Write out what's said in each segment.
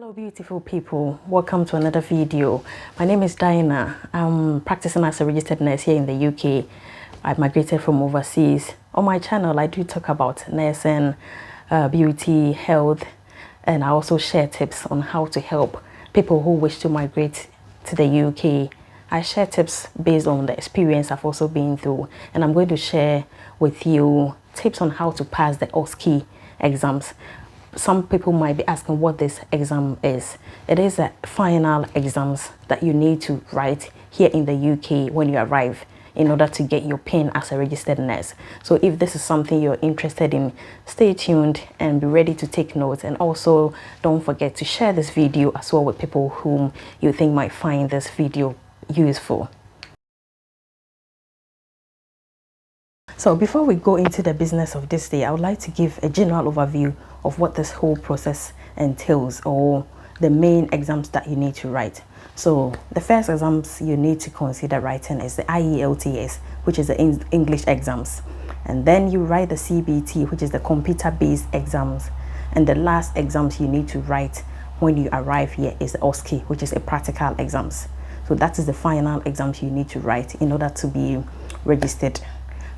Hello beautiful people, welcome to another video. My name is Diana. I'm practicing as a registered nurse here in the UK. I migrated from overseas. On my channel I do talk about nursing, beauty, health, and I also share tips on how to help people who wish to migrate to the UK. I share tips based on the experience I've also been through, and I'm going to share with you tips on how to pass the OSCE exams. Some people might be asking what this exam is. It is a final exams that you need to write here in the UK when you arrive in order to get your PIN as a registered nurse. So if this is something you're interested in, stay tuned and be ready to take notes. And also don't forget to share this video as well with people whom you think might find this video useful. So before we go into the business of this day, I would like to give a general overview of what this whole process entails, or the main exams that you need to write. So the first exams you need to consider writing is the IELTS, which is the English exams. And then you write the CBT, which is the computer-based exams. And the last exams you need to write when you arrive here is the OSCE, which is a practical exams. So that is the final exams you need to write in order to be registered.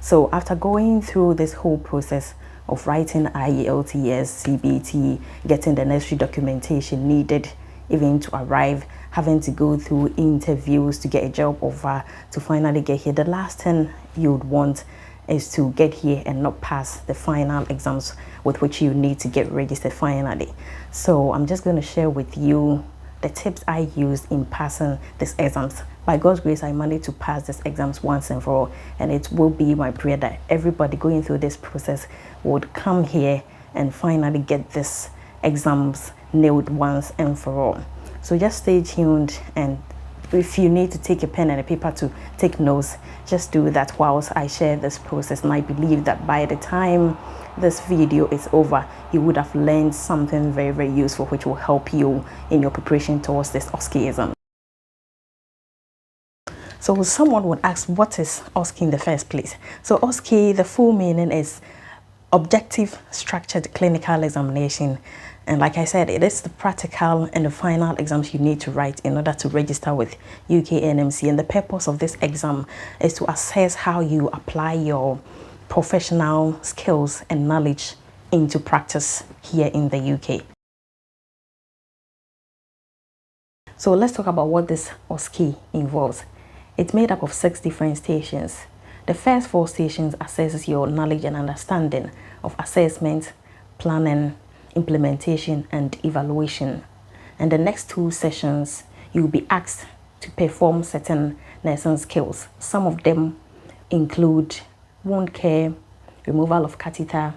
So after going through this whole process of writing IELTS, CBT, getting the necessary documentation needed even to arrive, having to go through interviews to get a job offer to finally get here, the last thing you would want is to get here and not pass the final exams with which you need to get registered finally. So I'm just going to share with you the tips I used in passing these exams. By God's grace, I managed to pass these exams once and for all, and it will be my prayer that everybody going through this process would come here and finally get these exams nailed once and for all. So just stay tuned, and if you need to take a pen and a paper to take notes, just do that whilst I share this process. And I believe that by the time this video is over, you would have learned something very, very useful which will help you in your preparation towards this OSCE exam. So someone would ask, what is OSCE in the first place? So OSCE, the full meaning is Objective Structured Clinical Examination. And like I said, it is the practical and the final exams you need to write in order to register with UK NMC. And the purpose of this exam is to assess how you apply your professional skills and knowledge into practice here in the UK. So let's talk about what this OSCE involves. It's made up of 6 different stations. The first 4 stations assesses your knowledge and understanding of assessment, planning, implementation and evaluation. And the next 2 sessions, you'll be asked to perform certain nursing skills. Some of them include wound care, removal of catheter,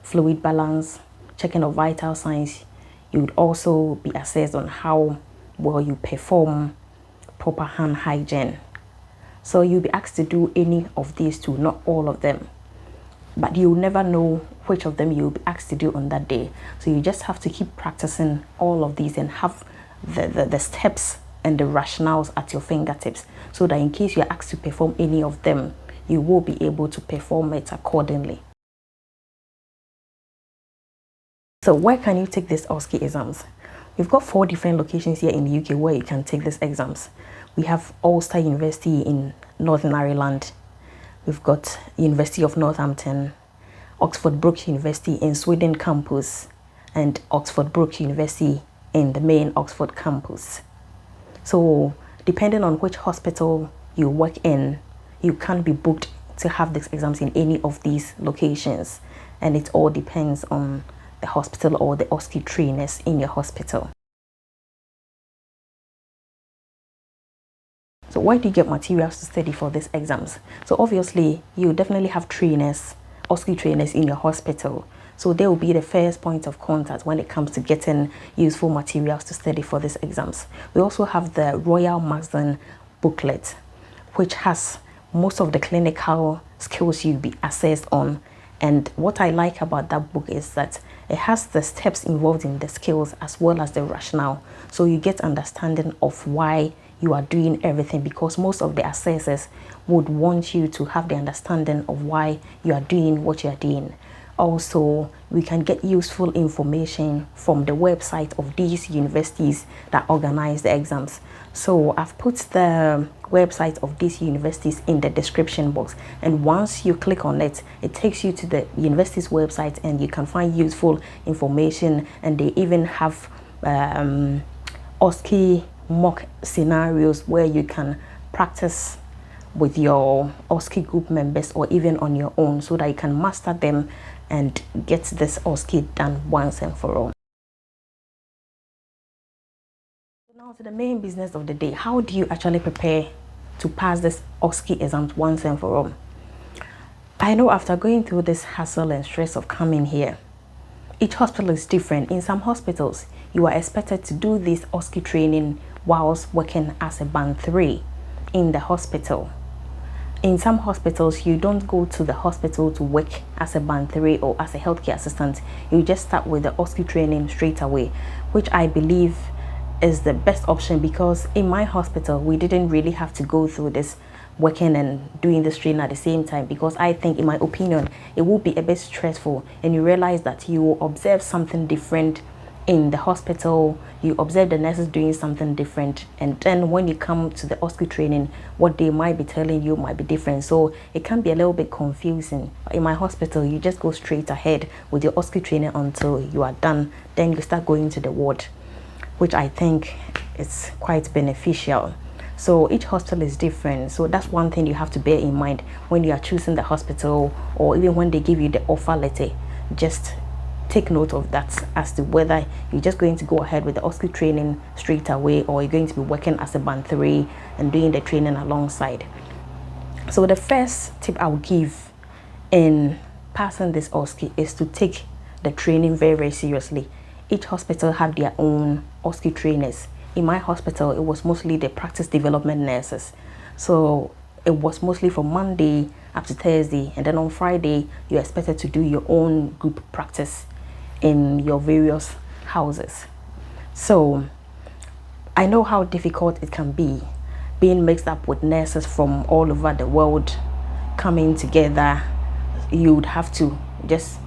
fluid balance, checking of vital signs. You would also be assessed on how well you perform proper hand hygiene. So you'll be asked to do any of these 2, not all of them. But you'll never know which of them you'll be asked to do on that day. So you just have to keep practicing all of these and have the steps and the rationales at your fingertips, so that in case you're asked to perform any of them, you will be able to perform it accordingly. So where can you take these OSCE exams? We've got 4 different locations here in the UK where you can take these exams. We have Ulster University in Northern Ireland. We've got University of Northampton, Oxford Brookes University in Sweden campus, and Oxford Brookes University in the main Oxford campus. So depending on which hospital you work in, you can be booked to have these exams in any of these locations, and it all depends on the hospital or the OSCE trainers in your hospital. So where do you get materials to study for these exams? So obviously you definitely have trainers, OSCE trainers in your hospital. So they will be the first point of contact when it comes to getting useful materials to study for these exams. We also have the Royal Marsden booklet, which has most of the clinical skills you'll be assessed on. And what I like about that book is that it has the steps involved in the skills as well as the rationale. So you get understanding of why you are doing everything, because most of the assessors would want you to have the understanding of why you are doing what you are doing. Also, we can get useful information from the website of these universities that organize the exams. So I've put the website of these universities in the description box, and once you click on it, it takes you to the university's website, and you can find useful information. And they even have OSCE mock scenarios where you can practice with your OSCE group members or even on your own, so that you can master them and get this OSCE done once and for all. Now to the main business of the day. How do you actually prepare to pass this OSCE exams once and for all? I know after going through this hassle and stress of coming here, each hospital is different. In some hospitals, you are expected to do this OSCE training whilst working as a band 3 in the hospital. In some hospitals, you don't go to the hospital to work as a band 3 or as a healthcare assistant. You just start with the OSCE training straight away, which I believe is the best option, because in my hospital, we didn't really have to go through this working and doing this training at the same time, because I think, in my opinion, it will be a bit stressful, and you realize that you will observe something different in the hospital, you observe the nurses doing something different, and then when you come to the OSCE training, what they might be telling you might be different, so it can be a little bit confusing. In my hospital, you just go straight ahead with your OSCE training until you are done, then you start going to the ward, which I think is quite beneficial. So each hospital is different, so that's one thing you have to bear in mind when you are choosing the hospital, or even when they give you the offer letter. Just take note of that as to whether you're just going to go ahead with the OSCE training straight away, or you're going to be working as a band 3 and doing the training alongside. So the first tip I will give in passing this OSCE is to take the training very, very seriously. Each hospital have their own OSCE trainers. In my hospital, it was mostly the practice development nurses. So it was mostly from Monday up to Thursday, and then on Friday, you're expected to do your own group practice in your various houses. So I know how difficult it can be, being mixed up with nurses from all over the world coming together. You would have to just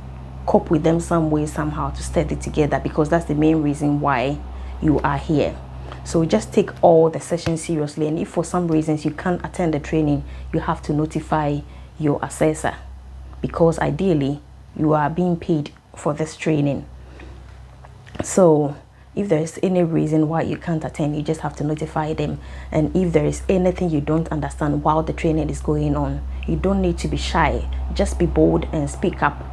cope with them some way, somehow, to study together, because that's the main reason why you are here. So just take all the sessions seriously, and if for some reasons you can't attend the training, you have to notify your assessor, because ideally you are being paid for this training. So if there is any reason why you can't attend, you just have to notify them. And if there is anything you don't understand while the training is going on, you don't need to be shy. Just be bold and speak up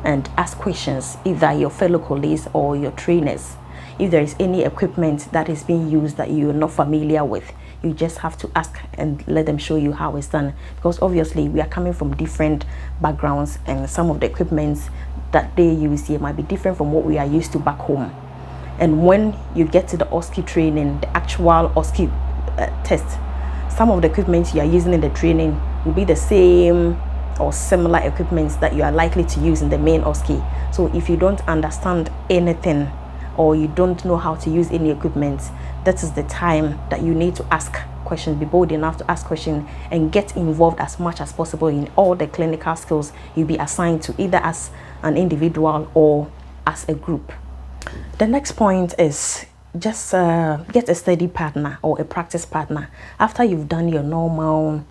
and ask questions, either your fellow colleagues or your trainers. If there is any equipment that is being used that you're not familiar with, you just have to ask and let them show you how it's done, because obviously we are coming from different backgrounds, and some of the equipments that they use here might be different from what we are used to back home. And when you get to the OSCE training, the actual OSCE test, some of the equipment you are using in the training will be the same or similar equipments that you are likely to use in the main OSCE. So if you don't understand anything, or you don't know how to use any equipment, that is the time that you need to ask questions. Be bold enough to ask questions and get involved as much as possible in all the clinical skills you'll be assigned to, either as an individual or as a group. The next point is just get a study partner or a practice partner. After you've done your normal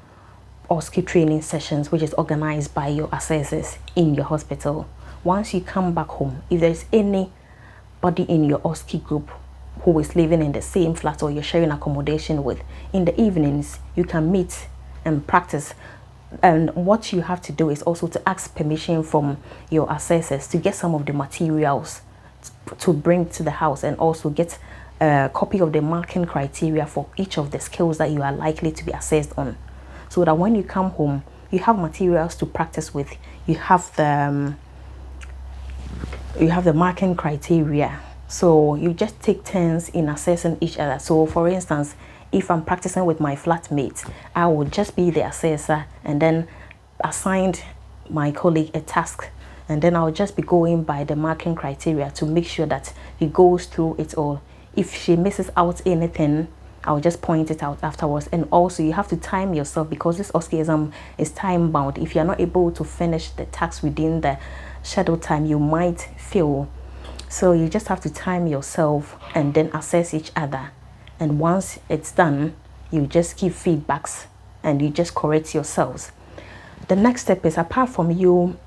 OSCE training sessions, which is organized by your assessors in your hospital, once you come back home, if there's anybody in your OSCE group who is living in the same flat or you're sharing accommodation with, in the evenings you can meet and practice. And what you have to do is also to ask permission from your assessors to get some of the materials to bring to the house, and also get a copy of the marking criteria for each of the skills that you are likely to be assessed on, so that when you come home you have materials to practice with. You have the marking criteria, so you just take turns in assessing each other. So for instance, if I'm practicing with my flatmate, I will just be the assessor and then assigned my colleague a task, and then I'll just be going by the marking criteria to make sure that he goes through it all. If she misses out anything, I'll just point it out afterwards. And also you have to time yourself, because this OSCE exam is time bound. If you're not able to finish the task within the schedule time you might feel. So you just have to time yourself and then assess each other. And once it's done, you just give feedbacks and you just correct yourselves. The next step is, apart from you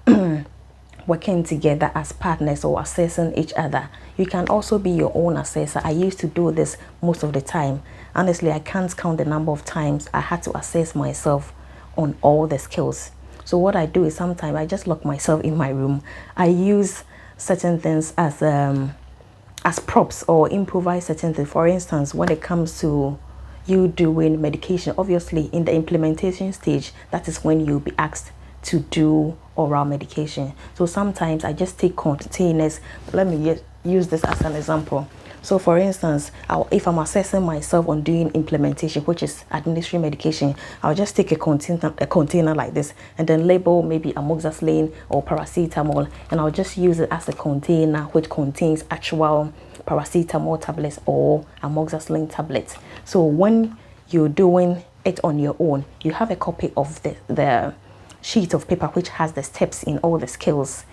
working together as partners or assessing each other, you can also be your own assessor. I used to do this most of the time. Honestly, I can't count the number of times I had to assess myself on all the skills. So what I do is, sometimes I just lock myself in my room. I use certain things as props or improvise certain things. For instance, when it comes to you doing medication, obviously in the implementation stage, that is when you'll be asked to do oral medication. So sometimes I just take containers. Let me use this as an example. So for instance, if I'm assessing myself on doing implementation, which is administering medication, I'll just take a container like this and then label maybe amoxicillin or paracetamol, and I'll just use it as a container which contains actual paracetamol tablets or amoxicillin tablets. So when you're doing it on your own, you have a copy of the sheet of paper which has the steps in all the skills,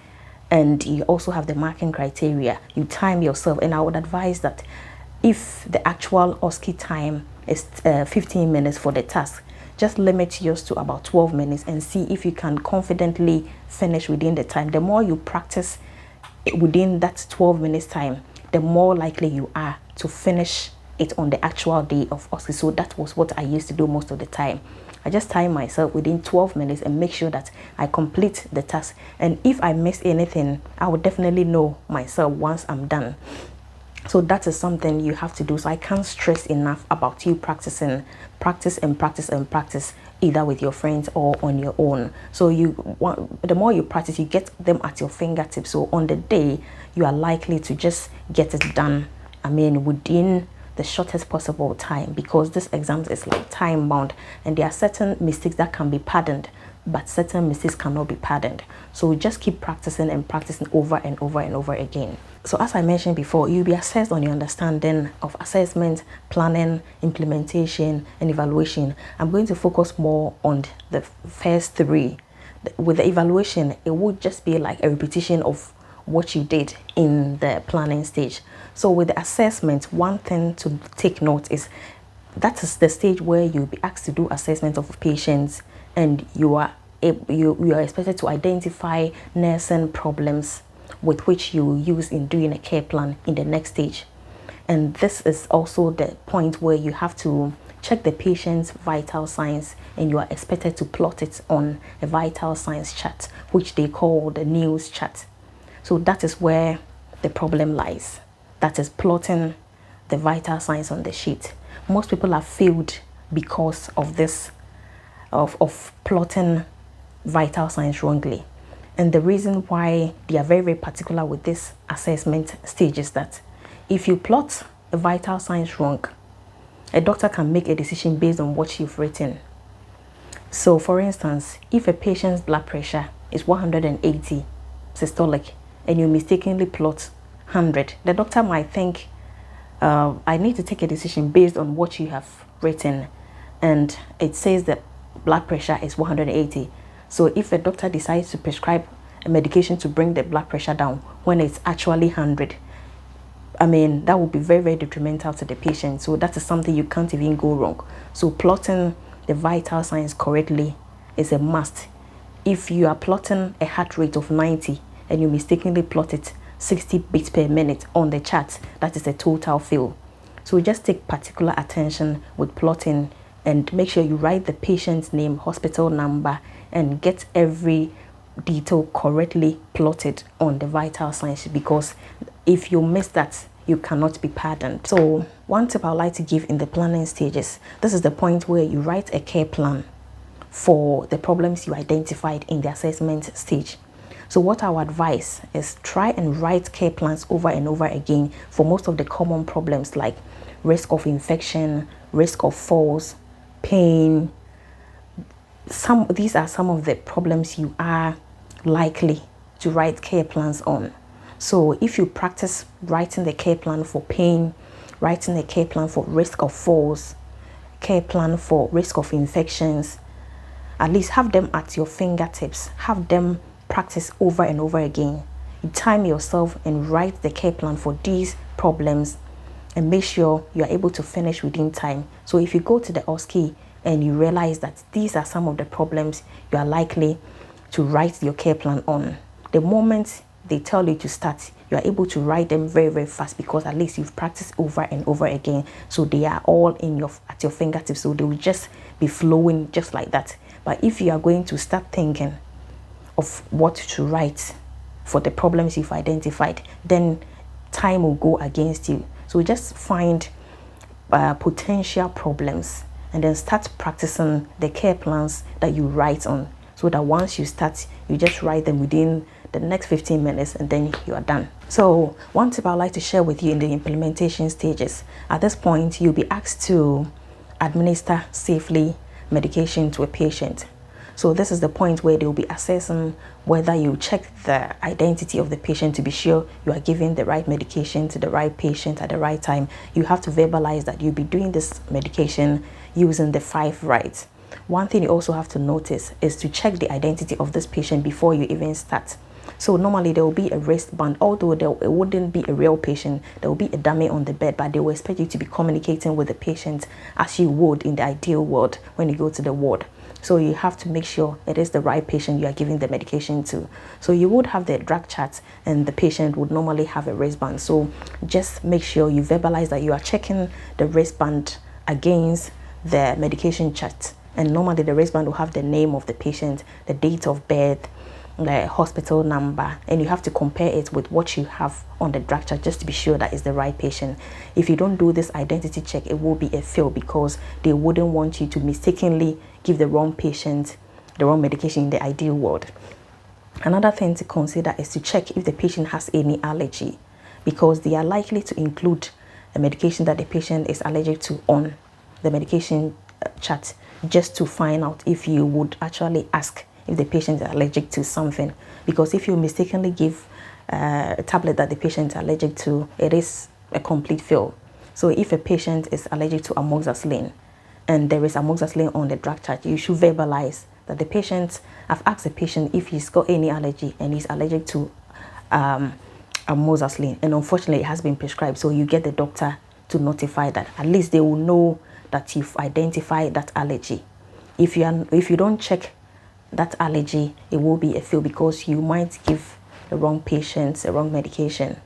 and you also have the marking criteria. You time yourself, and I would advise that if the actual OSCE time is 15 minutes for the task, just limit yours to about 12 minutes and see if you can confidently finish within the time. The more you practice within that 12 minutes time, the more likely you are to finish it on the actual day of OSCE. So that was what I used to do most of the time. I just time myself within 12 minutes and make sure that I complete the task. And if I miss anything, I will definitely know myself once I'm done. So that is something you have to do. So I can't stress enough about you practicing, practice and practice and practice, either with your friends or on your own. So the more you practice, you get them at your fingertips. So on the day, you are likely to just get it done, I mean, within the shortest possible time, because this exam is like time bound and there are certain mistakes that can be pardoned, but certain mistakes cannot be pardoned. So just keep practicing and practicing over and over and over again. So as I mentioned before, you'll be assessed on your understanding of assessment, planning, implementation, and evaluation. I'm going to focus more on the first three. With the evaluation, it would just be like a repetition of what you did in the planning stage. So with the assessment, one thing to take note is that is the stage where you'll be asked to do assessment of patients, and you are expected to identify nursing problems with which you use in doing a care plan in the next stage. And this is also the point where you have to check the patient's vital signs, and you are expected to plot it on a vital signs chart, which they call the news chart. So that is where the problem lies. That is plotting the vital signs on the sheet. Most people have failed because of this, of plotting vital signs wrongly. And the reason why they are very, very particular with this assessment stage is that if you plot the vital signs wrong, a doctor can make a decision based on what you've written. So for instance, if a patient's blood pressure is 180 systolic and you mistakenly plot 100, the doctor might think, I need to take a decision based on what you have written, and it says that blood pressure is 180. So if a doctor decides to prescribe a medication to bring the blood pressure down when it's actually 100, I mean, that would be very, very detrimental to the patient. So that is something you can't even go wrong. So plotting the vital signs correctly is a must. If you are plotting a heart rate of 90 and you mistakenly plot it 60 beats per minute on the chart, that is a total fail. So just take particular attention with plotting and make sure you write the patient's name, hospital number, and get every detail correctly plotted on the vital signs, because if you miss that, you cannot be pardoned. So one tip I would like to give in the planning stages, this is the point where you write a care plan for the problems you identified in the assessment stage. So what I would advise is try and write care plans over and over again for most of the common problems like risk of infection, risk of falls, pain. These are some of the problems you are likely to write care plans on. So if you practice writing the care plan for pain, writing a care plan for risk of falls, care plan for risk of infections, at least have them at your fingertips. Have them practice over and over again. You time yourself and write the care plan for these problems and make sure you are able to finish within time. So if you go to the OSCE and you realize that these are some of the problems you are likely to write your care plan on, the moment they tell you to start, you are able to write them very, very fast, because at least you've practiced over and over again. So they are all at your fingertips. So they will just be flowing just like that. But if you are going to start thinking of what to write for the problems you've identified, then time will go against you. So just find potential problems and then start practicing the care plans that you write on, so that once you start, you just write them within the next 15 minutes and then you are done. So one tip I'd like to share with you in the implementation stages: at this point, you'll be asked to administer safely medication to a patient. So this is the point where they'll be assessing whether you check the identity of the patient to be sure you are giving the right medication to the right patient at the right time. You have to verbalize that you'll be doing this medication using the 5 rights. One thing you also have to notice is to check the identity of this patient before you even start. So normally there will be a wristband, although it wouldn't be a real patient. There will be a dummy on the bed, but they will expect you to be communicating with the patient as you would in the ideal world when you go to the ward. So you have to make sure it is the right patient you are giving the medication to. So you would have the drug chart and the patient would normally have a wristband. So just make sure you verbalize that you are checking the wristband against the medication chart. And normally the wristband will have the name of the patient, the date of birth, the hospital number, and you have to compare it with what you have on the drug chart just to be sure that it's the right patient. If you don't do this identity check, it will be a fail, because they wouldn't want you to mistakenly give the wrong patient the wrong medication in the ideal world. Another thing to consider is to check if the patient has any allergy, because they are likely to include a medication that the patient is allergic to on the medication chart, just to find out if you would actually ask if the patient is allergic to something. Because if you mistakenly give a tablet that the patient is allergic to, it is a complete fail. So if a patient is allergic to amoxicillin and there is amoxicillin on the drug chart, you should verbalize that the patient, I've asked the patient if he's got any allergy and he's allergic to amoxicillin, and unfortunately it has been prescribed. So you get the doctor to notify that. At least they will know that you've identified that allergy. If you don't check that allergy, it will be a fail, because you might give the wrong patient the wrong medication.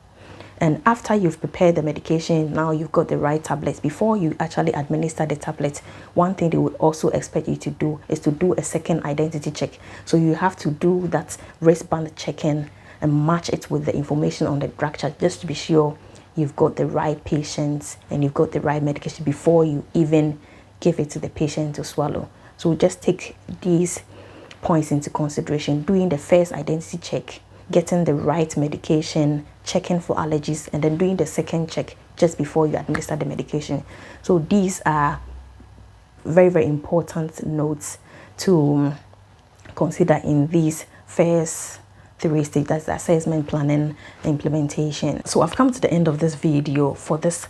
And after you've prepared the medication, now you've got the right tablets. Before you actually administer the tablet, one thing they would also expect you to do is to do a second identity check. So you have to do that wristband check-in and match it with the information on the drug chart, just to be sure you've got the right patients and you've got the right medication before you even give it to the patient to swallow. So just take these points into consideration: doing the first identity check, getting the right medication, checking for allergies, and then doing the second check just before you administer the medication. So these are very, very important notes to consider in these first 3 stages: that's assessment, planning, implementation. So I've come to the end of this video for this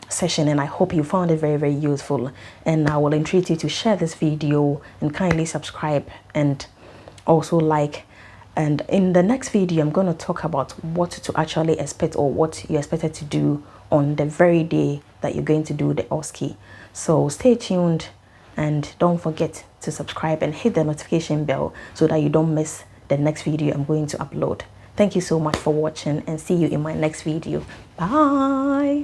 session, and I hope you found it very, very useful. And I will entreat you to share this video and kindly subscribe and also like. And in the next video, I'm going to talk about what to actually expect, or what you're expected to do on the very day that you're going to do the OSCE. So stay tuned and don't forget to subscribe and hit the notification bell so that you don't miss the next video I'm going to upload. Thank you so much for watching, and see you in my next video. Bye.